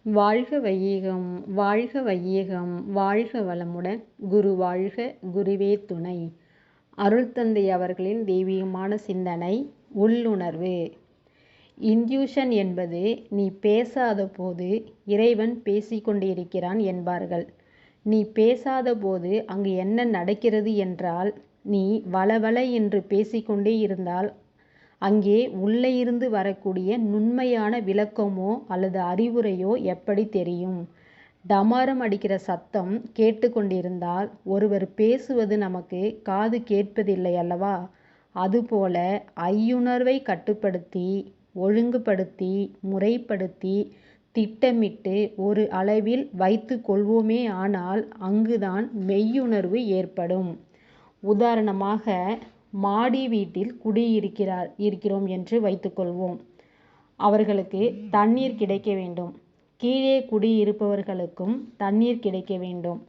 வாழ்க வையகம் வாழ்க வையகம் வாழ்க வளமுடன். குரு வாழ்க, குருவே துணை. அருள்தந்தை அவர்களின் தெய்வீகமான சிந்தனை. உள்ளுணர்வு. இன்ட்யூஷன் என்பது நீ பேசாத போது இறைவன் பேசிக்கொண்டிருக்கிறான் என்பார்கள். நீ பேசாத போது அங்கு என்ன நடக்கிறது என்றால், நீ வளவள என்று பேசிக்கொண்டே இருந்தால் அங்கே உள்ளே இருந்து வரக்கூடிய நுண்மையான விளக்கமோ அல்லது அறிவுரையோ எப்படி தெரியும்? டமாரம் அடிக்கிற சத்தம் கேட்டு கொண்டிருந்தால் ஒருவர் பேசுவது நமக்கு காது கேட்பதில்லை அல்லவா? அதுபோல ஐயுணர்வை கட்டுப்படுத்தி, ஒழுங்குபடுத்தி, முறைப்படுத்தி, திட்டமிட்டு ஒரு அளவில் வைத்து கொள்வோமே ஆனால் அங்குதான் மெய்யுணர்வு ஏற்படும். உதாரணமாக, மாடி வீட்டில் இருக்கிறோம் என்று வைத்துக்கொள்வோம். அவர்களுக்கு தண்ணீர் கிடைக்க வேண்டும். கீழே குடியிருப்பவர்களுக்கும் தண்ணீர் கிடைக்க வேண்டும்.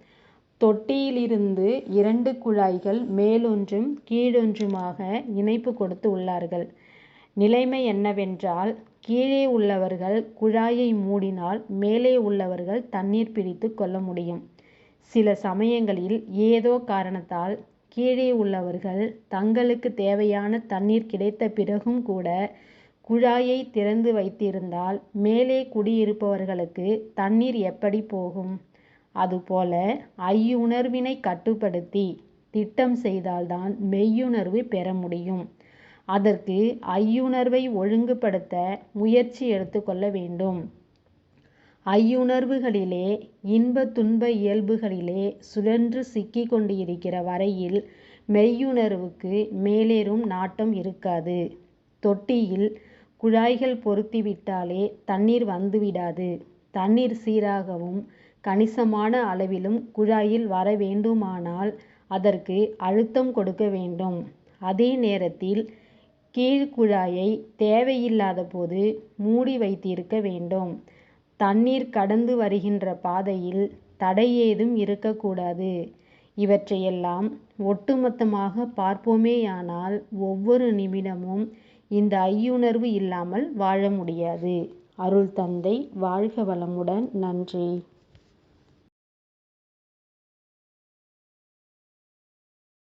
தொட்டியிலிருந்து 2 குழாய்கள் மேலொன்றும் கீழொன்றுமாக இணைப்பு கொடுத்து உள்ளார்கள். நிலைமை என்னவென்றால், கீழே உள்ளவர்கள் குழாயை மூடினால் மேலே உள்ளவர்கள் தண்ணீர் பிடித்து கொள்ள முடியும். சில சமயங்களில் ஏதோ காரணத்தால் கீழே உள்ளவர்கள் தங்களுக்கு தேவையான தண்ணீர் கிடைத்த பிறகும் கூட குழாயை திறந்து வைத்திருந்தால் மேலே குடியிருப்பவர்களுக்கு தண்ணீர் எப்படி போகும்? அதுபோல ஐயுணர்வினை கட்டுப்படுத்தி திட்டம் செய்தால்தான் மெய்யுணர்வு பெற முடியும். அதற்கு ஐயுணர்வை ஒழுங்குபடுத்த முயற்சி எடுத்துக்கொள்ள வேண்டும். ஐயுணர்வுகளிலே, இன்ப துன்ப இயல்புகளிலே சுழன்று சிக்கிக் கொண்டு இருக்கிற வரையில் மெய்யுணர்வுக்கு மேலேறும் நாட்டம் இருக்காது. தொட்டியில் குழாய்கள் பொருத்திவிட்டாலே தண்ணீர் வந்துவிடாது. தண்ணீர் சீராகவும் கணிசமான அளவிலும் குழாயில் வர வேண்டுமானால் அதற்கு அழுத்தம் கொடுக்க வேண்டும். அதே நேரத்தில் கீழ்குழாயை தேவையில்லாத போது மூடி வைத்திருக்க வேண்டும். தண்ணீர் கடந்து வருகின்ற பாதையில் தடை ஏதும் இருக்கக்கூடாது. இவற்றையெல்லாம் ஒட்டுமொத்தமாக பார்ப்போமேயானால் ஒவ்வொரு நிமிடமும் இந்த ஐயுணர்வு இல்லாமல் வாழ முடியாது. அருள் தந்தை வாழ்க வளமுடன். நன்றி.